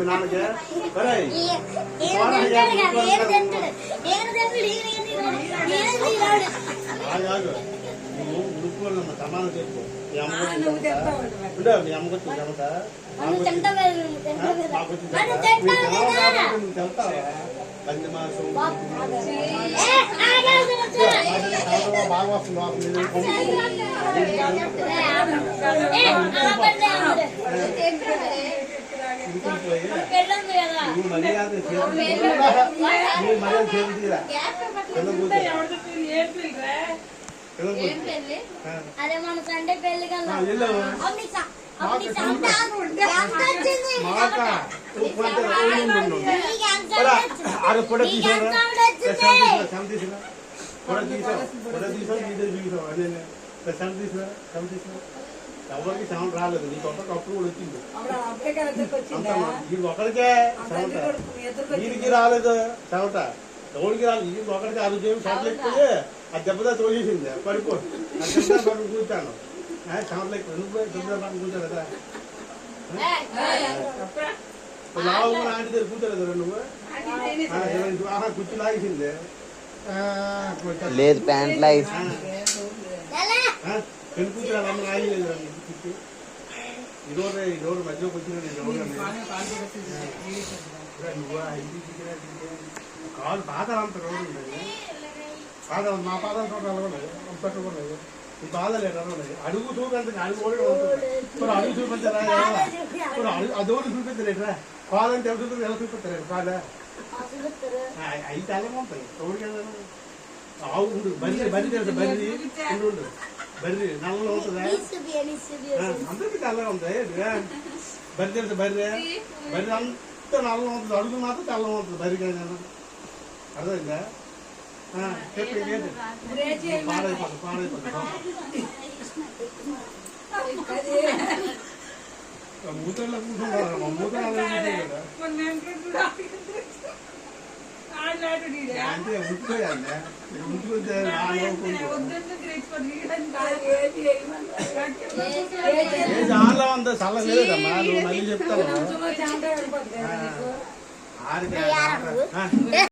నాన్నకి కాదు నువ్వు ఉడుకోవాలమ్మా సమానం చెప్పు మీ అమ్మకొచ్చి చెప్తావా పంది మాసం బాగా వస్తుంది నువ్వు మర్యాద చేతురా అదే మన సండే పెళ్లి ఎవరికి సౌండ్ రాలేదు నీకు ఒక్కప్పుడు కూడా వచ్చింది ఒకరికే వీరికి రాలేదు చెమట ఎవరికి రాలేదు వీరికి ఒకరికి అది చేసి చెమటలు ఎక్కువ ఆ దెబ్బతో తోసేసింది పడిపో కూర్చాను చెమటలు ఎక్కువ ఎందుకు కూర్చో కదా లావు ఆంటీ దగ్గర కూర్చోలేదు నువ్వు కుర్చీ లాగేసింది లేదు ప్యాంట్ లాగేసి పెళ్లి కూతురు అమ్మ ఆగలేదు ఈరోజు మధ్యలోకి వచ్చిన కాదు బాధలు అంత రోడ్డు ఉండదు బాధ మా పాదాలు చూడాలి పెట్టకూడదు ఈ బాధలు ఎక్కడున్నాయి అడుగు చూపించండి అడుగు కూడా ఉంటుంది అడుగు చూపించారా అది కూడా చూపించలేట్రా కాదంటే ఎవరు చూపించారు ఎలా చూపిస్తారు కాదా అయితే ఎలా ఉంటాయి ఎవరికి ఆవు ఉండు బర్రి బర్రి తెలుసు బర్రి ఉండు బర్రి నల్లగా ఉంటుందా అందరికీ తెల్లగా ఉంటాయి బర్రి తెలుసు బర్రి బర్రి అంతా నల్లగా ఉంటుంది అడుగు మాత్రం తెల్లగా ఉంటుంది బర్రి కానీ అర్థమైందా చెప్పి పాడైపోతుంది మూతల్లో కూర్చుంటారు మూతలు అంటే ఉంచుకోయాలి ఉంచుకుంటే చాలా ఉంది చల్ల లేదమ్మా నువ్వు మళ్ళీ చెప్తావు